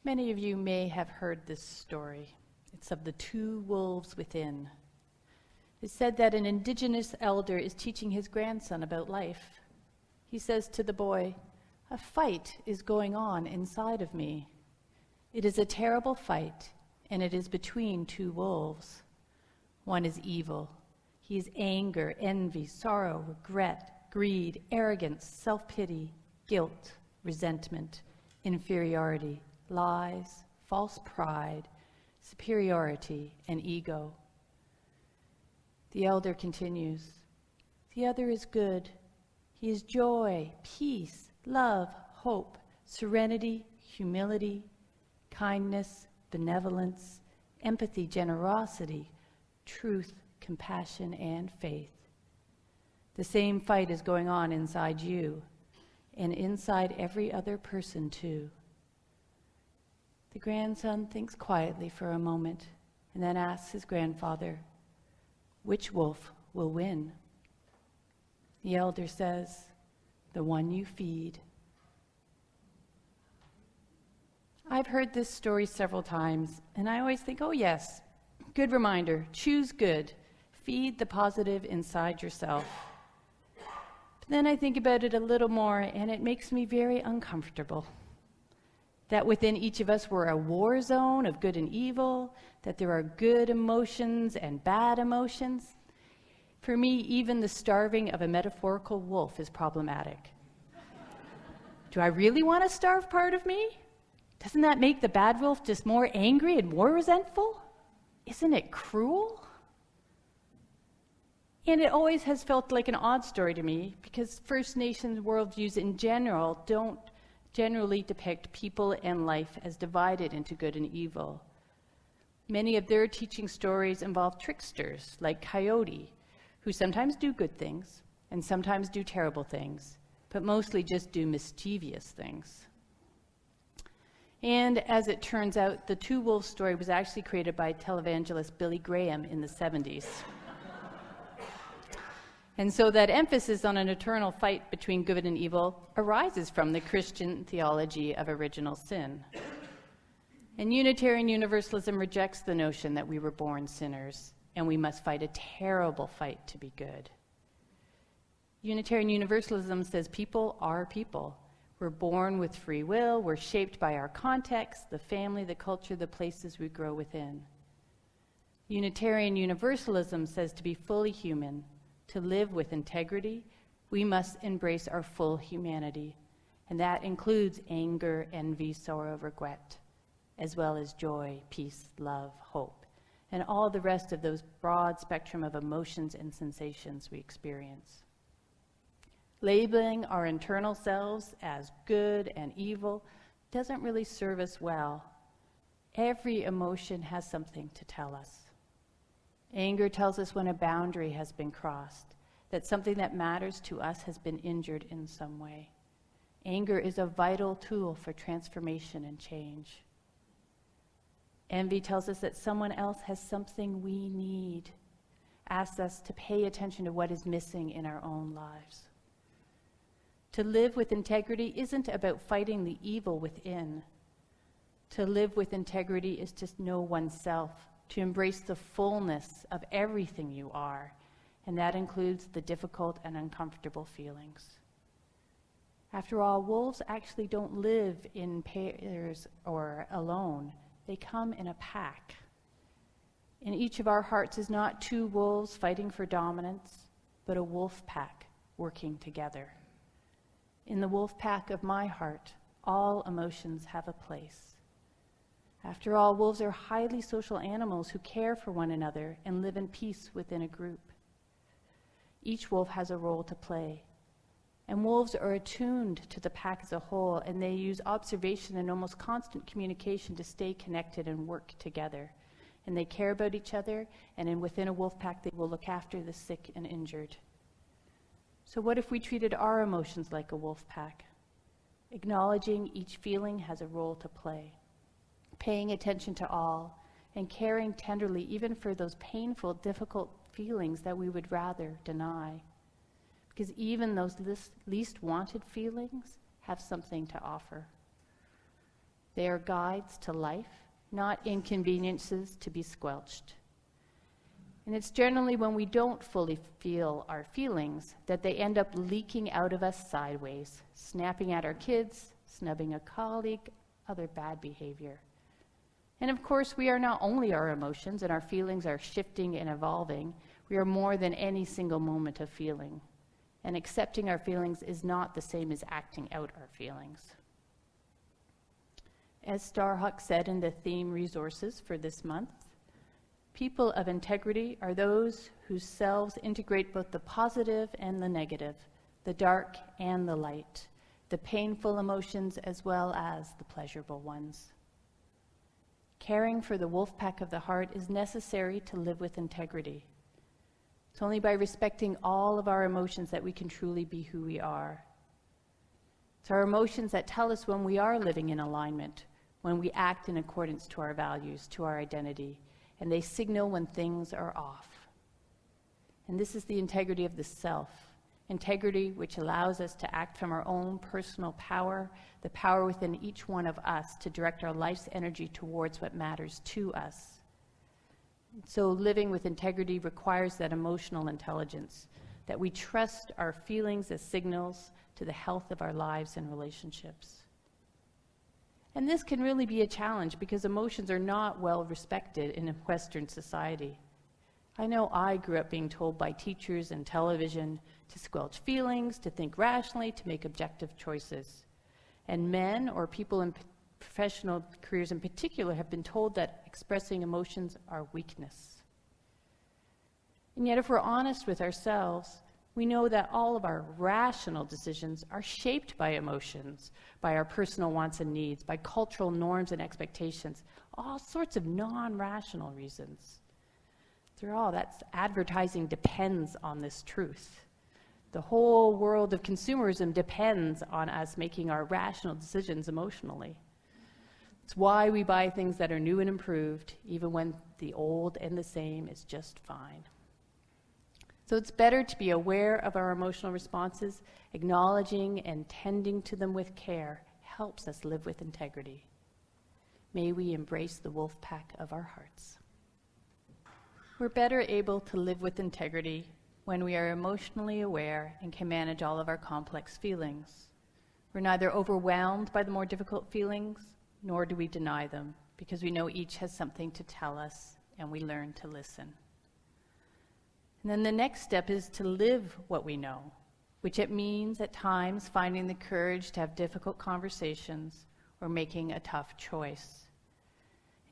Many of you may have heard this story. It's of the two wolves within. It's said that an indigenous elder is teaching his grandson about life. He says to the boy, "A fight is going on inside of me. It is a terrible fight, and it is between two wolves. One is evil. He is anger, envy, sorrow, regret, greed, arrogance, self-pity, guilt, resentment, inferiority, lies, false pride, superiority, and ego." The elder continues, "The other is good. He is joy, peace, love, hope, serenity, humility, kindness, benevolence, empathy, generosity, truth, compassion, and faith. The same fight is going on inside you and inside every other person too." The grandson thinks quietly for a moment and then asks his grandfather, "Which wolf will win?" The elder says, "The one you feed." I've heard this story several times, and I always think, oh yes, good reminder, choose good, feed the positive inside yourself. But then I think about it a little more, and it makes me very uncomfortable. That within each of us we're a war zone of good and evil, that there are good emotions and bad emotions. For me, even the starving of a metaphorical wolf is problematic. Do I really want to starve part of me? Doesn't that make the bad wolf just more angry and more resentful? Isn't it cruel? And it always has felt like an odd story to me because First Nations worldviews in general don't generally depict people and life as divided into good and evil. Many of their teaching stories involve tricksters like Coyote, who sometimes do good things and sometimes do terrible things, but mostly just do mischievous things. And as it turns out, the two wolves story was actually created by televangelist Billy Graham in the 70s. And so that emphasis on an eternal fight between good and evil arises from the Christian theology of original sin. And Unitarian Universalism rejects the notion that we were born sinners and we must fight a terrible fight to be good. Unitarian Universalism says people are people. We're born with free will, we're shaped by our context, the family, the culture, the places we grow within. Unitarian Universalism says to be fully human, to live with integrity, we must embrace our full humanity, and that includes anger, envy, sorrow, regret, as well as joy, peace, love, hope, and all the rest of those broad spectrum of emotions and sensations we experience. Labeling our internal selves as good and evil doesn't really serve us well. Every emotion has something to tell us. Anger tells us when a boundary has been crossed, that something that matters to us has been injured in some way. Anger is a vital tool for transformation and change. Envy tells us that someone else has something we need, asks us to pay attention to what is missing in our own lives. To live with integrity isn't about fighting the evil within. To live with integrity is to know oneself, to embrace the fullness of everything you are, and that includes the difficult and uncomfortable feelings. After all, wolves actually don't live in pairs or alone. They come in a pack. In each of our hearts is not two wolves fighting for dominance, but a wolf pack working together. In the wolf pack of my heart, all emotions have a place. After all, wolves are highly social animals who care for one another and live in peace within a group. Each wolf has a role to play, and wolves are attuned to the pack as a whole, and they use observation and almost constant communication to stay connected and work together. And they care about each other, and within a wolf pack, they will look after the sick and injured. So what if we treated our emotions like a wolf pack? Acknowledging each feeling has a role to play, paying attention to all, and caring tenderly even for those painful, difficult feelings that we would rather deny. Because even those least wanted feelings have something to offer. They are guides to life, not inconveniences to be squelched. And it's generally when we don't fully feel our feelings that they end up leaking out of us sideways, snapping at our kids, snubbing a colleague, other bad behavior. And of course, we are not only our emotions, and our feelings are shifting and evolving. We are more than any single moment of feeling. And accepting our feelings is not the same as acting out our feelings. As Starhawk said in the theme resources for this month, people of integrity are those whose selves integrate both the positive and the negative, the dark and the light, the painful emotions as well as the pleasurable ones. Caring for the wolf pack of the heart is necessary to live with integrity. It's only by respecting all of our emotions that we can truly be who we are. It's our emotions that tell us when we are living in alignment, when we act in accordance to our values, to our identity, and they signal when things are off. And this is the integrity of the self, integrity which allows us to act from our own personal power, the power within each one of us to direct our life's energy towards what matters to us. So living with integrity requires that emotional intelligence, that we trust our feelings as signals to the health of our lives and relationships. And this can really be a challenge because emotions are not well respected in a Western society. I know I grew up being told by teachers and television to squelch feelings, to think rationally, to make objective choices. And men, or people in professional careers in particular, have been told that expressing emotions are weakness. And yet, if we're honest with ourselves, we know that all of our rational decisions are shaped by emotions, by our personal wants and needs, by cultural norms and expectations, all sorts of non-rational reasons. Through all, that's advertising depends on this truth. The whole world of consumerism depends on us making our rational decisions emotionally. It's why we buy things that are new and improved, even when the old and the same is just fine. So it's better to be aware of our emotional responses. Acknowledging and tending to them with care helps us live with integrity. May we embrace the wolf pack of our hearts. We're better able to live with integrity when we are emotionally aware and can manage all of our complex feelings. We're neither overwhelmed by the more difficult feelings, nor do we deny them, because we know each has something to tell us, and we learn to listen. And then the next step is to live what we know, which it means at times finding the courage to have difficult conversations or making a tough choice.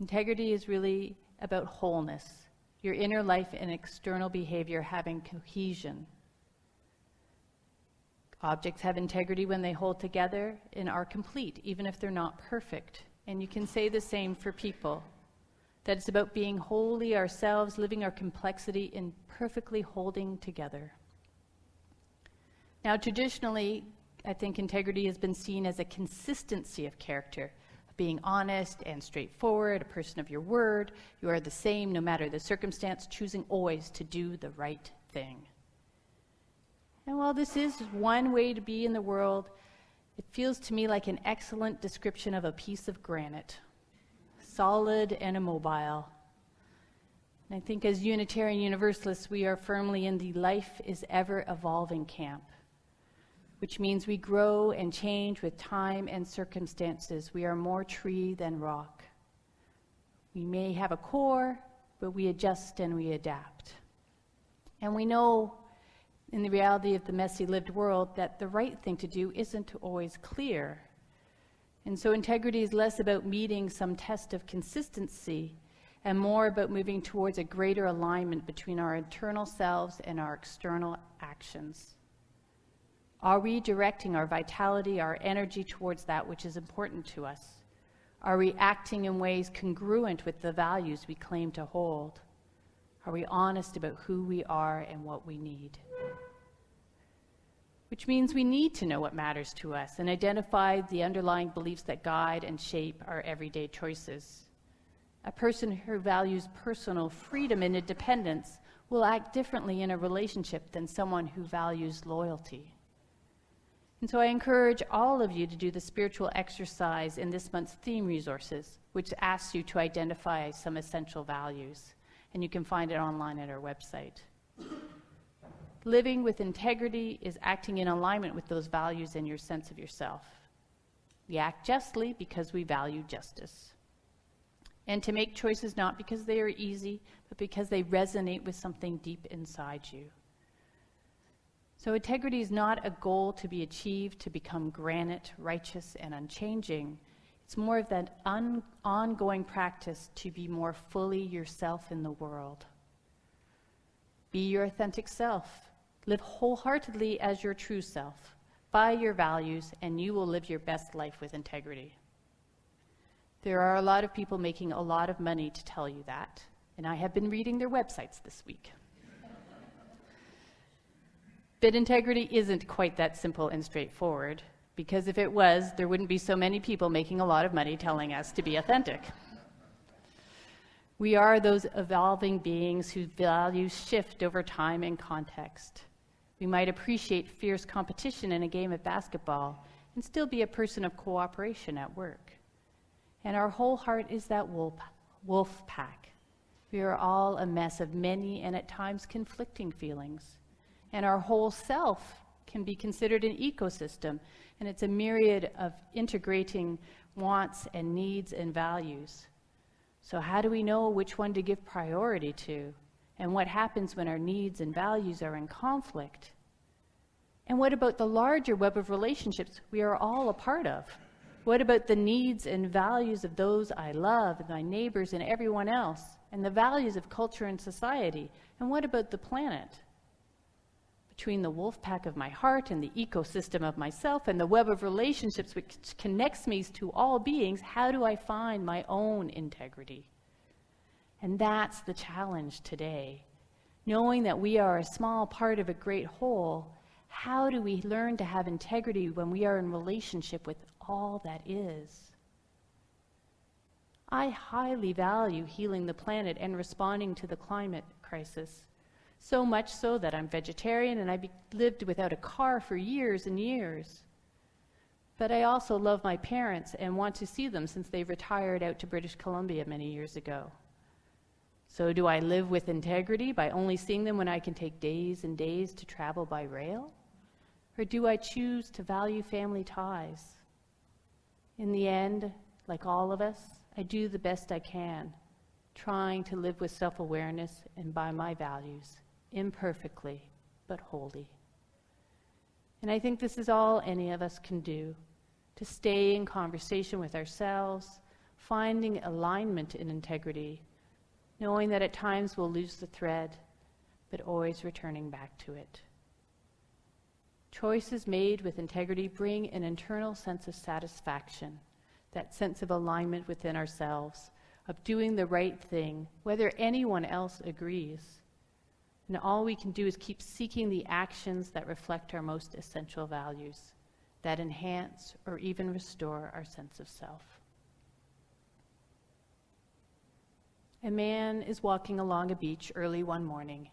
Integrity is really about wholeness, your inner life and external behavior having cohesion. Objects have integrity when they hold together and are complete, even if they're not perfect. And you can say the same for people. That it's about being wholly ourselves, living our complexity in perfectly holding together. Now, traditionally, I think integrity has been seen as a consistency of character, being honest and straightforward, a person of your word. You are the same no matter the circumstance, choosing always to do the right thing. And while this is one way to be in the world, it feels to me like an excellent description of a piece of granite. Solid and immobile. And I think as Unitarian Universalists, we are firmly in the life is ever evolving camp, which means we grow and change with time and circumstances. We are more tree than rock. We may have a core, but we adjust and we adapt. And we know in the reality of the messy lived world that the right thing to do isn't always clear. And so integrity is less about meeting some test of consistency and more about moving towards a greater alignment between our internal selves and our external actions. Are we directing our vitality, our energy towards that which is important to us? Are we acting in ways congruent with the values we claim to hold? Are we honest about who we are and what we need? Which means we need to know what matters to us and identify the underlying beliefs that guide and shape our everyday choices. A person who values personal freedom and independence will act differently in a relationship than someone who values loyalty. And so I encourage all of you to do the spiritual exercise in this month's theme resources, which asks you to identify some essential values. And you can find it online at our website. Living with integrity is acting in alignment with those values and your sense of yourself. We act justly because we value justice. And to make choices not because they are easy, but because they resonate with something deep inside you. So integrity is not a goal to be achieved to become granite, righteous, and unchanging. It's more of that ongoing practice to be more fully yourself in the world. Be your authentic self. Live wholeheartedly as your true self, by your values, and you will live your best life with integrity. There are a lot of people making a lot of money to tell you that, and I have been reading their websites this week. But integrity isn't quite that simple and straightforward, because if it was, there wouldn't be so many people making a lot of money telling us to be authentic. We are those evolving beings whose values shift over time and context. We might appreciate fierce competition in a game of basketball and still be a person of cooperation at work. And our whole heart is that wolf pack. We are all a mess of many and at times conflicting feelings. And our whole self can be considered an ecosystem, and it's a myriad of integrating wants and needs and values. So how do we know which one to give priority to? And what happens when our needs and values are in conflict? And what about the larger web of relationships we are all a part of? What about the needs and values of those I love, and my neighbors and everyone else, and the values of culture and society? And what about the planet? Between the wolf pack of my heart and the ecosystem of myself and the web of relationships which connects me to all beings, how do I find my own integrity? And that's the challenge today. Knowing that we are a small part of a great whole, how do we learn to have integrity when we are in relationship with all that is? I highly value healing the planet and responding to the climate crisis. So much so that I'm vegetarian and I lived without a car for years and years. But I also love my parents and want to see them since they retired out to British Columbia many years ago. So do I live with integrity by only seeing them when I can take days and days to travel by rail? Or do I choose to value family ties? In the end, like all of us, I do the best I can, trying to live with self-awareness and by my values. Imperfectly, but wholly. And I think this is all any of us can do, to stay in conversation with ourselves, finding alignment in integrity, knowing that at times we'll lose the thread, but always returning back to it. Choices made with integrity bring an internal sense of satisfaction, that sense of alignment within ourselves, of doing the right thing, whether anyone else agrees. And all we can do is keep seeking the actions that reflect our most essential values, that enhance or even restore our sense of self. A man is walking along a beach early one morning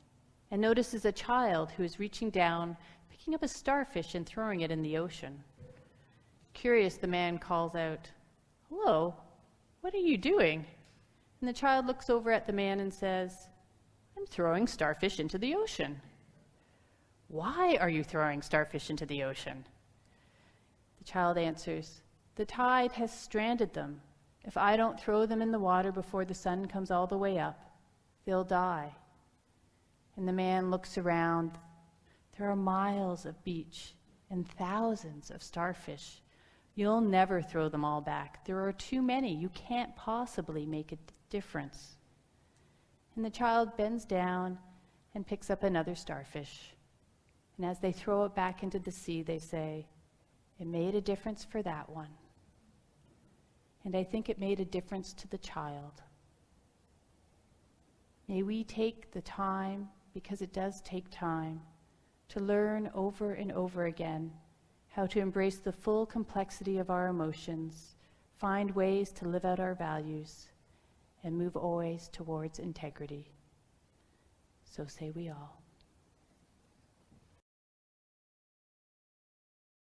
and notices a child who is reaching down, picking up a starfish and throwing it in the ocean. Curious, the man calls out, "Hello, what are you doing?" And the child looks over at the man and says, "I'm throwing starfish into the ocean." "Why are you throwing starfish into the ocean?" The child answers, "The tide has stranded them. If I don't throw them in the water before the sun comes all the way up, they'll die." And the man looks around. There are miles of beach and thousands of starfish. You'll never throw them all back. There are too many. You can't possibly make a difference. And the child bends down and picks up another starfish. And as they throw it back into the sea, they say, "It made a difference for that one." And I think it made a difference to the child. May we take the time, because it does take time, to learn over and over again how to embrace the full complexity of our emotions, find ways to live out our values, and move always towards integrity. So say we all.